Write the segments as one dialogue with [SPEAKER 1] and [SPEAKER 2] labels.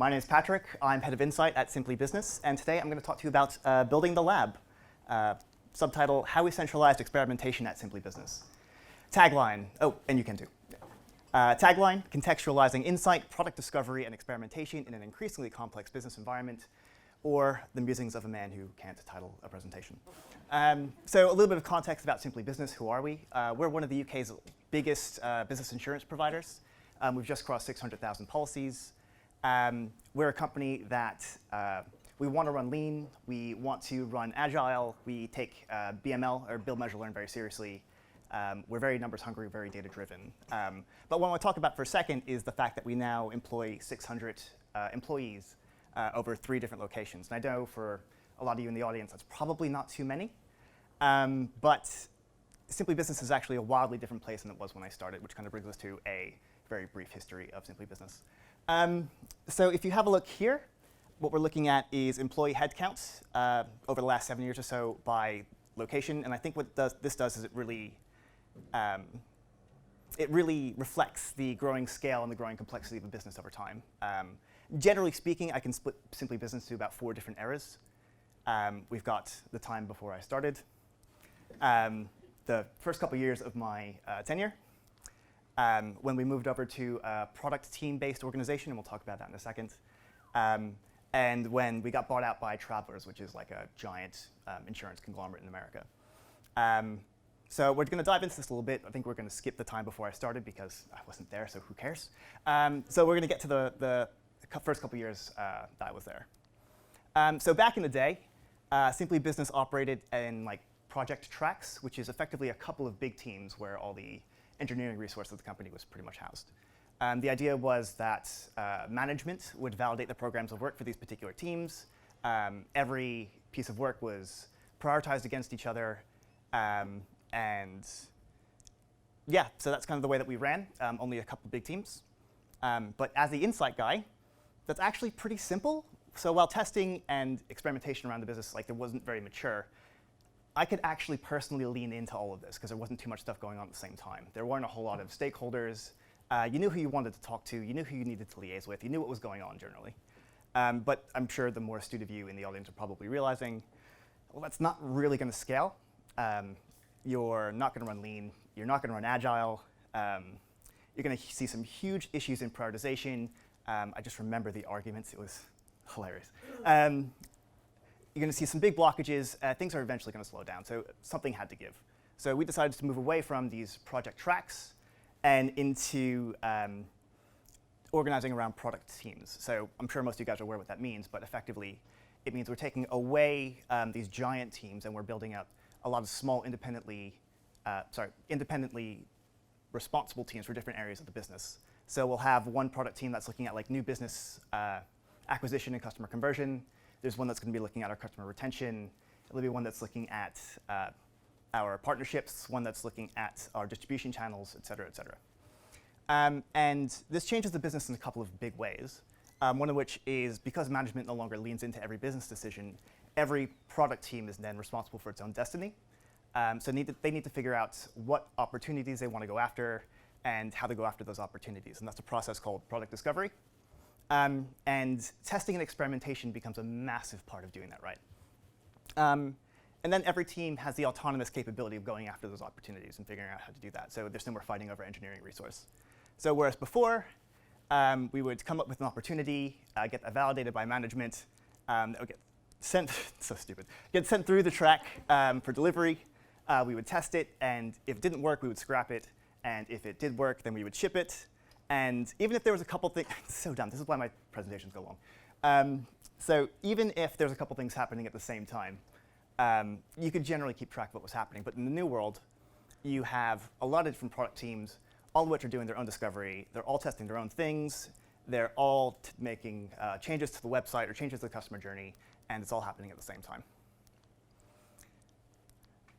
[SPEAKER 1] My name is Patrick. I'm head of Insight at Simply Business, and today I'm going to talk to you about building the lab. Subtitle, How We Centralized Experimentation at Simply Business. Tagline, oh, and you can too. Tagline, contextualizing insight, product discovery, and experimentation in an increasingly complex business environment, or the musings of a man who can't title a presentation. So a little bit of context about Simply Business. Who are we? We're one of the UK's biggest business insurance providers. We've just crossed 600,000 policies. We're a company that we want to run lean, we want to run agile, we take BML, or build, measure, learn, very seriously. We're very numbers hungry, very data driven. But what I want to talk about for a second is the fact that we now employ 600 employees over 3 different locations. And I know for a lot of you in the audience, that's probably not too many. But Simply Business is actually a wildly different place than it was when I started, which kind of brings us to a very brief history of Simply Business. So if you have a look here, what we're looking at is employee headcounts over the last 7 years or so by location. And I think what this does is it really reflects the growing scale and the growing complexity of a business over time. Generally speaking, I can split Simply Business to about 4 different eras. We've got the time before I started, the first couple years of my tenure, when we moved over to a product team-based organization, and we'll talk about that in a second, and when we got bought out by Travelers, which is like a giant insurance conglomerate in America. So we're going to dive into this a little bit. I think we're going to skip the time before I started because I wasn't there, so who cares? So we're going to get to the first couple years that I was there. So back in the day, Simply Business operated in like project tracks, which is effectively a couple of big teams where all the engineering resource of the company was pretty much housed. The idea was that management would validate the programs of work for these particular teams. Every piece of work was prioritized against each other. And yeah, so that's kind of the way that we ran, only a couple big teams. But as the insight guy, that's actually pretty simple. So while testing and experimentation around the business, like, it wasn't very mature, I could actually personally lean into all of this because there wasn't too much stuff going on at the same time. There weren't a whole lot of stakeholders. You knew who you wanted to talk to. You knew who you needed to liaise with. You knew what was going on generally. But I'm sure the more astute of you in the audience are probably realizing, well, that's not really going to scale. You're not going to run lean. You're not going to run agile. You're going to see some huge issues in prioritization. I just remember the arguments. It was hilarious. You're going to see some big blockages. Things are eventually going to slow down. So something had to give. So we decided to move away from these project tracks and into organizing around product teams. So I'm sure most of you guys are aware what that means, but effectively it means we're taking away these giant teams and we're building up a lot of small independently responsible teams for different areas of the business. So we'll have one product team that's looking at like new business acquisition and customer conversion. There's one that's going to be looking at our customer retention. There'll be one that's looking at our partnerships, one that's looking at our distribution channels, et cetera, et cetera. And this changes the business in a couple of big ways. One of which is because management no longer leans into every business decision, every product team is then responsible for its own destiny. So they need to figure out what opportunities they want to go after and how to go after those opportunities. And that's a process called product discovery. And testing and experimentation becomes a massive part of doing that right. And then every team has the autonomous capability of going after those opportunities and figuring out how to do that. So there's no more fighting over engineering resource. So whereas before, we would come up with an opportunity, get that validated by management, that would get sent, so stupid, get sent through the track for delivery. We would test it, and if it didn't work, we would scrap it. And if it did work, then we would ship it. And even if there was a couple things, so dumb, this is why my presentations go long. So even if there's a couple things happening at the same time, you could generally keep track of what was happening. But in the new world, you have a lot of different product teams, all of which are doing their own discovery. They're all testing their own things. They're all making changes to the website or changes to the customer journey, and it's all happening at the same time.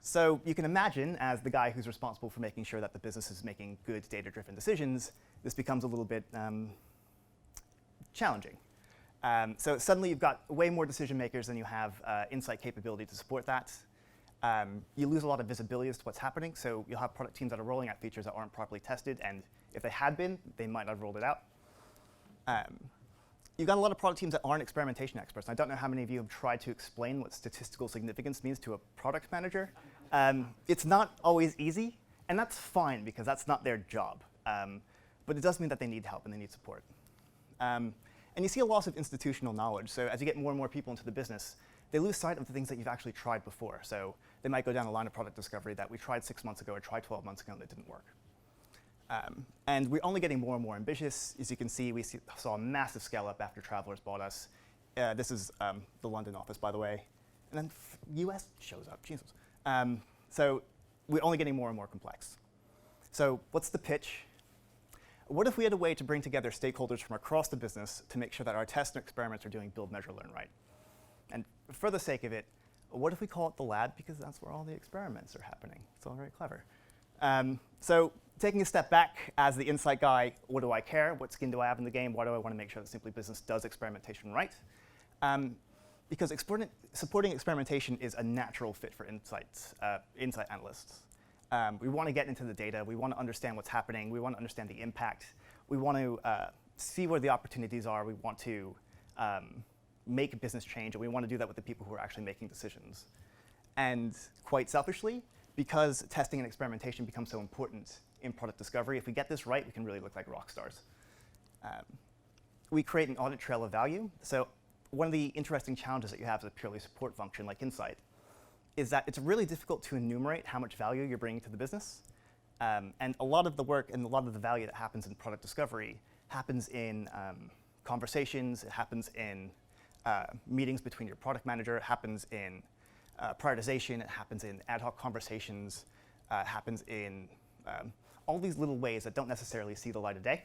[SPEAKER 1] So you can imagine, as the guy who's responsible for making sure that the business is making good data-driven decisions, this becomes a little bit challenging. So suddenly you've got way more decision makers than you have insight capability to support that. You lose a lot of visibility as to what's happening. So you'll have product teams that are rolling out features that aren't properly tested, and if they had been, they might not have rolled it out. you've got a lot of product teams that aren't experimentation experts. I don't know how many of you have tried to explain what statistical significance means to a product manager. It's not always easy, and that's fine because that's not their job. But it does mean that they need help and they need support. And you see a loss of institutional knowledge. So as you get more and more people into the business, they lose sight of the things that you've actually tried before. So they might go down a line of product discovery that we tried 6 months ago or tried 12 months ago and it didn't work. And we're only getting more and more ambitious. As you can see, we saw a massive scale up after Travelers bought us. This is the London office, by the way. And then US shows up, Jesus. So we're only getting more and more complex. So what's the pitch? What if we had a way to bring together stakeholders from across the business to make sure that our tests and experiments are doing build, measure, learn right? And for the sake of it, what if we call it the lab because that's where all the experiments are happening? It's all very clever. So taking a step back as the insight guy, what do I care? What skin do I have in the game? Why do I want to make sure that Simply Business does experimentation right? Because supporting experimentation is a natural fit for insight analysts. We want to get into the data. We want to understand what's happening. We want to understand the impact. We want to see where the opportunities are. We want to make a business change, and we want to do that with the people who are actually making decisions. And quite selfishly, because testing and experimentation becomes so important in product discovery, if we get this right, we can really look like rock stars. We create an audit trail of value. So one of the interesting challenges that you have as a purely support function like Insight is that it's really difficult to enumerate how much value you're bringing to the business. And a lot of the work and a lot of the value that happens in product discovery happens in conversations, it happens in meetings between your product manager, it happens in prioritization, it happens in ad hoc conversations, it happens in all these little ways that don't necessarily see the light of day.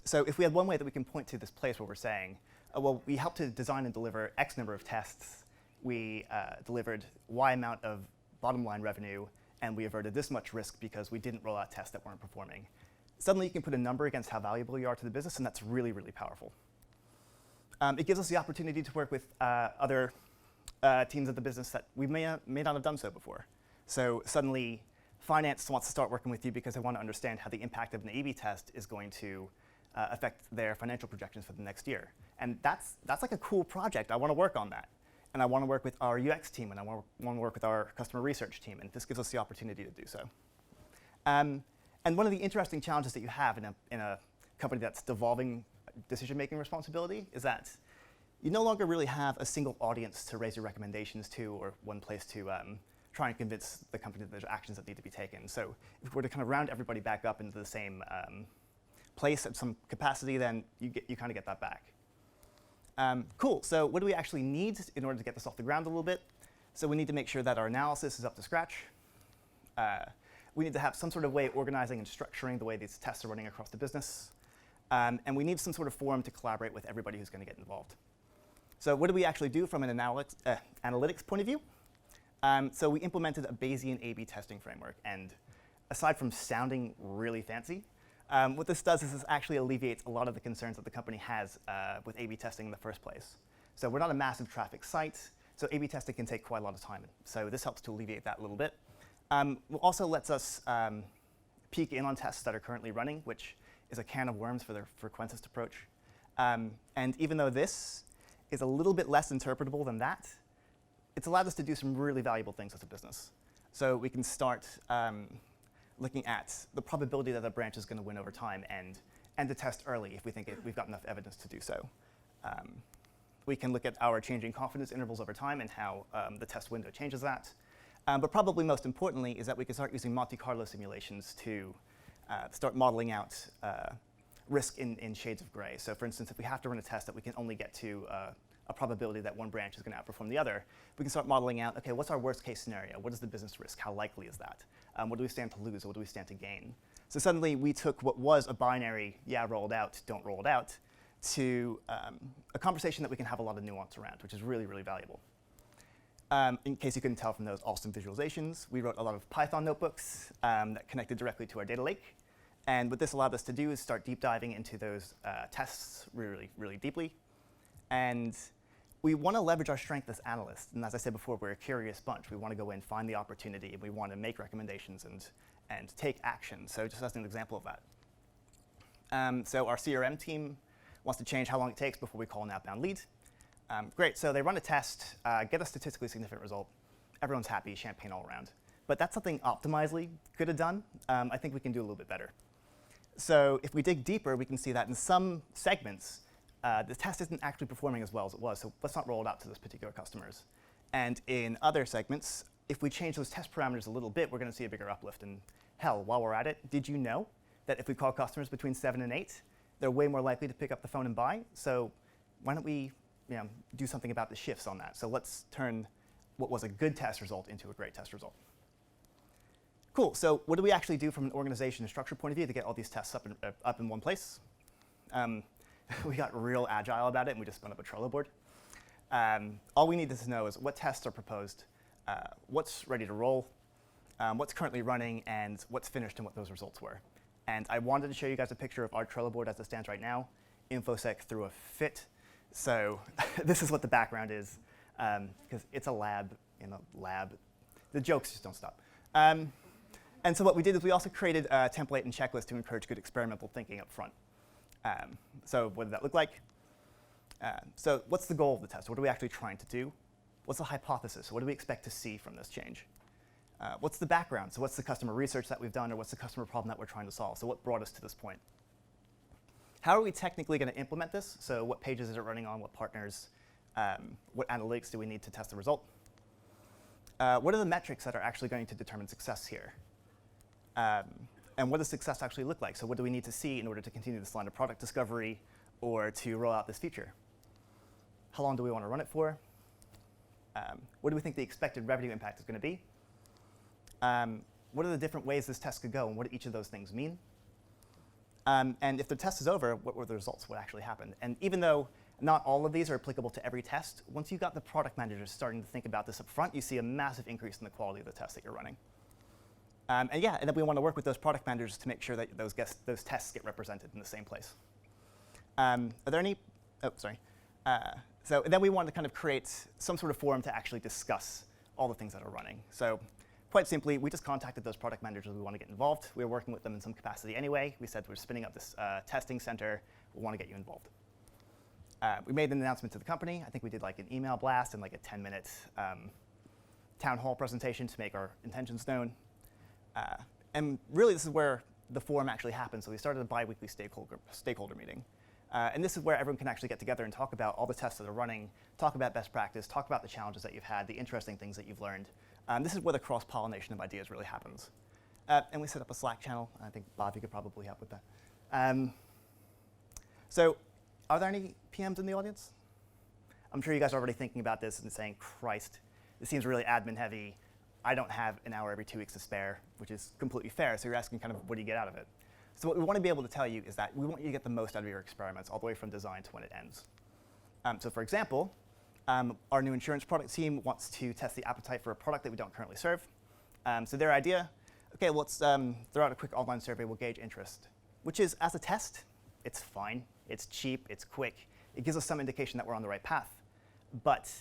[SPEAKER 1] So if we had one way that we can point to this place where we're saying, well, we helped to design and deliver X number of tests, we delivered Y amount of bottom line revenue, and we averted this much risk because we didn't roll out tests that weren't performing. Suddenly you can put a number against how valuable you are to the business, and that's really, really powerful. It gives us the opportunity to work with other teams of the business that we may not have done so before. So suddenly finance wants to start working with you because they want to understand how the impact of an A/B test is going to affect their financial projections for the next year. And that's like a cool project. I want to work on that. And I want to work with our UX team, and I want to work with our customer research team, and this gives us the opportunity to do so. And one of the interesting challenges that you have in a company that's devolving decision-making responsibility is that you no longer really have a single audience to raise your recommendations to, or one place to try and convince the company that there's actions that need to be taken. So if we were to kind of round everybody back up into the same place at some capacity, then you kind of get that back. Cool, so what do we actually need in order to get this off the ground a little bit? So we need to make sure that our analysis is up to scratch. We need to have some sort of way of organizing and structuring the way these tests are running across the business. And we need some sort of forum to collaborate with everybody who's going to get involved. So what do we actually do from an analytics point of view? So we implemented a Bayesian A/B testing framework. And aside from sounding really fancy, what this does is this actually alleviates a lot of the concerns that the company has with A/B testing in the first place. So we're not a massive traffic site, so A/B testing can take quite a lot of time. So this helps to alleviate that a little bit. It also lets us peek in on tests that are currently running, which is a can of worms for the frequentist approach. And even though this is a little bit less interpretable than that, it's allowed us to do some really valuable things as a business. So we can start looking at the probability that a branch is going to win over time and to test early if we think we've got enough evidence to do so. We can look at our changing confidence intervals over time and how the test window changes that. But probably most importantly is that we can start using Monte Carlo simulations to start modeling out risk in shades of gray. So for instance, if we have to run a test that we can only get to a probability that one branch is going to outperform the other, we can start modeling out, okay, what's our worst case scenario? What is the business risk? How likely is that? What do we stand to lose, or what do we stand to gain? So suddenly we took what was a binary, yeah, roll it out, don't roll it out, to a conversation that we can have a lot of nuance around, which is really, really valuable. In case you couldn't tell from those awesome visualizations, we wrote a lot of Python notebooks that connected directly to our data lake. And what this allowed us to do is start deep diving into those tests really, really deeply. And we want to leverage our strength as analysts. And as I said before, we're a curious bunch. We want to go in, find the opportunity, and we want to make recommendations and take action. So just as an example of that. So our CRM team wants to change how long it takes before we call an outbound lead. Great, so they run a test, get a statistically significant result. Everyone's happy, champagne all around. But that's something Optimizely could have done. I think we can do a little bit better. So if we dig deeper, we can see that in some segments, the test isn't actually performing as well as it was, so let's not roll it out to those particular customers. And in other segments, if we change those test parameters a little bit, we're going to see a bigger uplift. And hell, while we're at it, did you know that if we call customers between 7 and 8, they're way more likely to pick up the phone and buy? So why don't we do something about the shifts on that? So let's turn what was a good test result into a great test result. Cool, so what do we actually do from an organization and structure point of view to get all these tests up in one place? We got real agile about it, and we just spun up a Trello board. All we needed to know is what tests are proposed, what's ready to roll, what's currently running, and what's finished and what those results were. And I wanted to show you guys a picture of our Trello board as it stands right now. InfoSec threw a fit. So this is what the background is, because it's a lab in a lab. The jokes just don't stop. And so what we did is we also created a template and checklist to encourage good experimental thinking up front. So what did that look like? So what's the goal of the test? What are we actually trying to do? What's the hypothesis? What do we expect to see from this change? What's the background? So what's the customer research that we've done, or what's the customer problem that we're trying to solve? So what brought us to this point? How are we technically going to implement this? So what pages is it running on? What partners? What analytics do we need to test the result? What are the metrics that are actually going to determine success here? And what does success actually look like? So what do we need to see in order to continue this line of product discovery or to roll out this feature? How long do we want to run it for? What do we think the expected revenue impact is going to be? What are the different ways this test could go, and what do each of those things mean? And if the test is over, what were the results? What actually happened? And even though not all of these are applicable to every test, once you got the product managers starting to think about this up front, you see a massive increase in the quality of the test that you're running. And then we want to work with those product managers to make sure that those tests get represented in the same place. Are there any? Oh, sorry. So then we want to kind of create some sort of forum to actually discuss all the things that are running. So quite simply, we just contacted those product managers we want to get involved. We were working with them in some capacity anyway. We said we're spinning up this testing center. We want to get you involved. We made an announcement to the company. I think we did like an email blast and like a 10-minute town hall presentation to make our intentions known. And really, this is where the forum actually happened. So we started a bi-weekly stakeholder meeting. And this is where everyone can actually get together and talk about all the tests that are running, talk about best practice, talk about the challenges that you've had, the interesting things that you've learned. This is where the cross-pollination of ideas really happens. And we set up a Slack channel. I think, Bob, you could probably help with that. So are there any PMs in the audience? I'm sure you guys are already thinking about this and saying, Christ, this seems really admin heavy. I don't have an hour every 2 weeks to spare, which is completely fair. So you're asking kind of, what do you get out of it? So what we want to be able to tell you is that we want you to get the most out of your experiments all the way from design to when it ends. So for example, our new insurance product team wants to test the appetite for a product that we don't currently serve. So their idea, okay, well, let's throw out a quick online survey. We'll gauge interest, which is, as a test, it's fine. It's cheap. It's quick. It gives us some indication that we're on the right path. But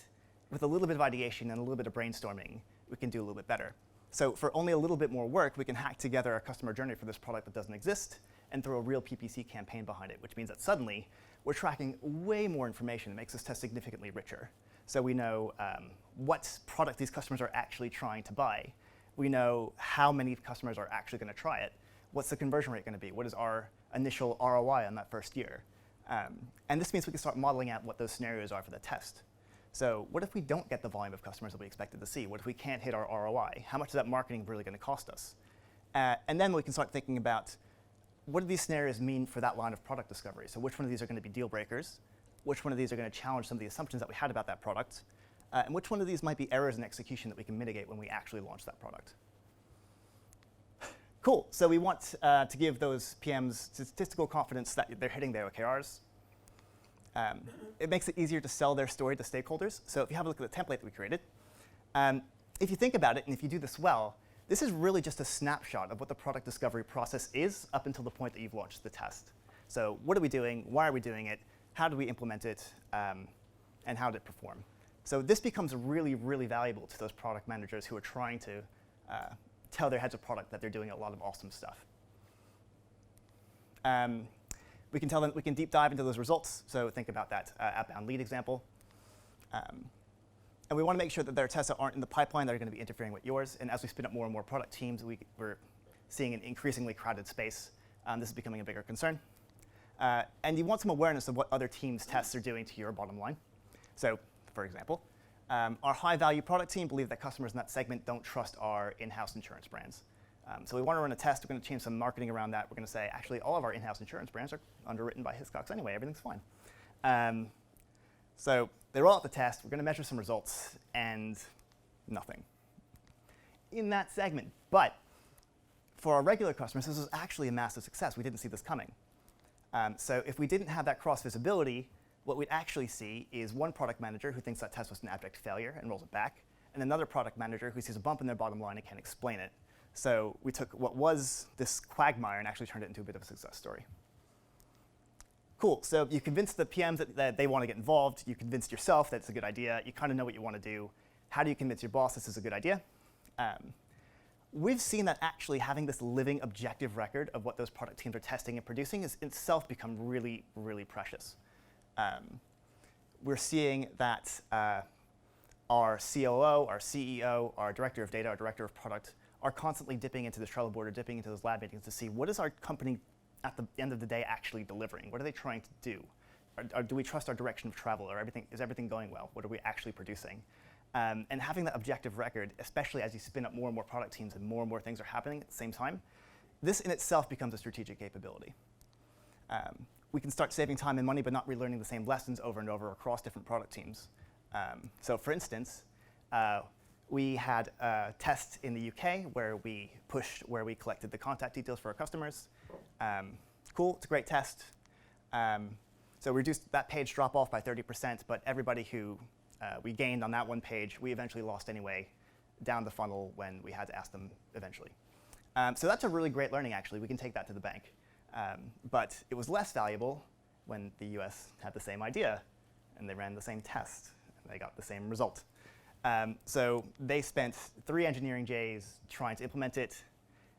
[SPEAKER 1] with a little bit of ideation and a little bit of brainstorming, we can do a little bit better. So for only a little bit more work, we can hack together a customer journey for this product that doesn't exist and throw a real PPC campaign behind it, which means that suddenly we're tracking way more information. It makes this test significantly richer. So we know what product these customers are actually trying to buy. We know how many customers are actually going to try it. What's the conversion rate going to be? What is our initial ROI on that first year? And this means we can start modeling out what those scenarios are for the test. So what if we don't get the volume of customers that we expected to see? What if we can't hit our ROI? How much is that marketing really going to cost us? And then we can start thinking about what do these scenarios mean for that line of product discovery? So which one of these are going to be deal breakers? Which one of these are going to challenge some of the assumptions that we had about that product? And which one of these might be errors in execution that we can mitigate when we actually launch that product? Cool. So we want to give those PMs statistical confidence that they're hitting their OKRs. It makes it easier to sell their story to stakeholders. So if you have a look at the template that we created, if you think about it, and if you do this well, this is really just a snapshot of what the product discovery process is up until the point that you've launched the test. So what are we doing? Why are we doing it? How do we implement it? And how did it perform? So this becomes really, really valuable to those product managers who are trying to tell their heads of product that they're doing a lot of awesome stuff. We can tell them, we can deep dive into those results. So think about that outbound lead example. And we want to make sure that there are tests that aren't in the pipeline that are going to be interfering with yours. And as we spin up more and more product teams, we're seeing an increasingly crowded space. This is becoming a bigger concern. And you want some awareness of what other teams' tests are doing to your bottom line. So, for example, our high-value product team believe that customers in that segment don't trust our in-house insurance brands. So we want to run a test. We're going to change some marketing around that. We're going to say, actually, all of our in-house insurance brands are underwritten by Hiscox anyway. Everything's fine. So they roll out the test. We're going to measure some results, and nothing in that segment. But for our regular customers, this was actually a massive success. We didn't see this coming. So if we didn't have that cross-visibility, what we'd actually see is one product manager who thinks that test was an abject failure and rolls it back, and another product manager who sees a bump in their bottom line and can't explain it. So we took what was this quagmire and actually turned it into a bit of a success story. Cool, so you convinced the PMs that they want to get involved. You convinced yourself that it's a good idea. You kind of know what you want to do. How do you convince your boss this is a good idea? We've seen that actually having this living objective record of what those product teams are testing and producing has itself become really, really precious. We're seeing that our COO, our CEO, our director of data, our director of product are constantly dipping into the Trello board or dipping into those lab meetings to see what is our company at the end of the day actually delivering? What are they trying to do? Or do we trust our direction of travel? Or is everything going well? What are we actually producing? And having that objective record, especially as you spin up more and more product teams and more things are happening at the same time, this in itself becomes a strategic capability. We can start saving time and money, but not relearning the same lessons over and over across different product teams. So for instance, we had a test in the UK where we collected the contact details for our customers. Cool, it's a great test. So we reduced that page drop off by 30%, but everybody who we gained on that one page, we eventually lost anyway down the funnel when we had to ask them eventually. So that's a really great learning, actually. We can take that to the bank. But it was less valuable when the US had the same idea, and they ran the same test, and they got the same result. So they spent 3 engineering Js trying to implement it.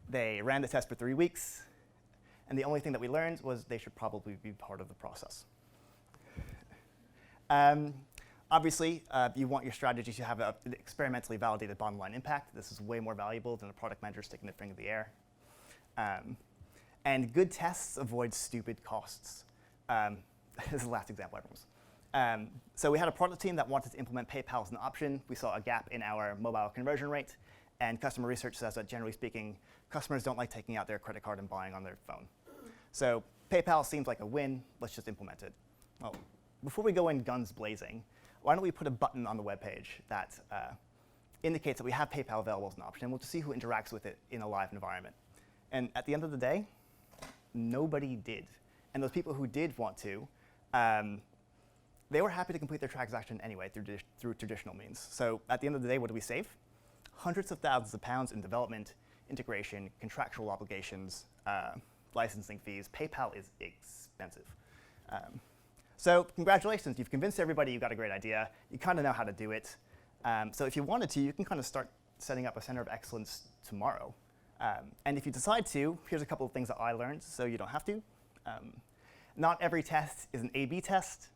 [SPEAKER 1] They ran the test for 3 weeks, and the only thing that we learned was they should probably be part of the process. Obviously, you want your strategy to have an experimentally validated bottom line impact. This is way more valuable than a product manager sticking their finger in the air. And good tests avoid stupid costs. This is the last example I promise. So we had a product team that wanted to implement PayPal as an option. We saw a gap in our mobile conversion rate. And customer research says that, generally speaking, customers don't like taking out their credit card and buying on their phone. So PayPal seems like a win. Let's just implement it. Well, before we go in guns blazing, why don't we put a button on the web page that indicates that we have PayPal available as an option, and we'll just see who interacts with it in a live environment. And at the end of the day, nobody did. And those people who did want to, they were happy to complete their transaction anyway through traditional means. So at the end of the day, what do we save? Hundreds of thousands of pounds in development, integration, contractual obligations, licensing fees. PayPal is expensive. So congratulations, you've convinced everybody you've got a great idea. You kind of know how to do it. So if you wanted to, you can kind of start setting up a center of excellence tomorrow. And if you decide to, here's a couple of things that I learned so you don't have to. Not every test is an A/B test.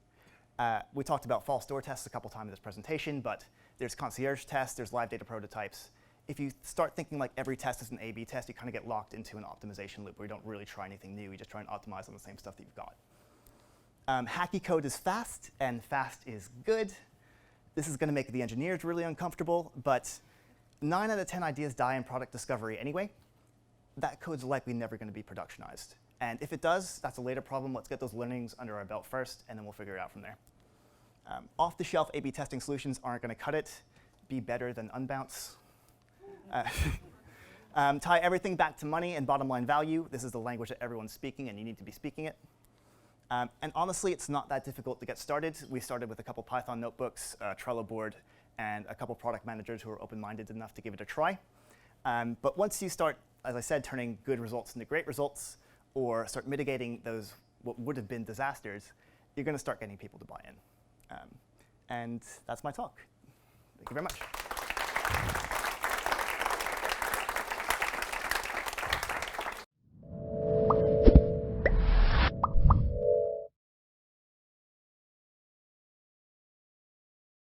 [SPEAKER 1] We talked about false door tests a couple times in this presentation, but there's concierge tests, there's live data prototypes. If you start thinking like every test is an A/B test, you kind of get locked into an optimization loop where you don't really try anything new. You just try and optimize on the same stuff that you've got. Hacky code is fast, and fast is good. This is going to make the engineers really uncomfortable, but 9 out of 10 ideas die in product discovery anyway. That code's likely never going to be productionized. And if it does, that's a later problem. Let's get those learnings under our belt first, and then we'll figure it out from there. Off-the-shelf A/B testing solutions aren't going to cut it. Be better than unbounce. Tie everything back to money and bottom line value. This is the language that everyone's speaking, and you need to be speaking it. And honestly, it's not that difficult to get started. We started with a couple Python notebooks, a Trello board, and a couple product managers who are open-minded enough to give it a try. But once you start, as I said, turning good results into great results, or start mitigating those what would have been disasters, you're going to start getting people to buy in. And that's my talk. Thank you very much.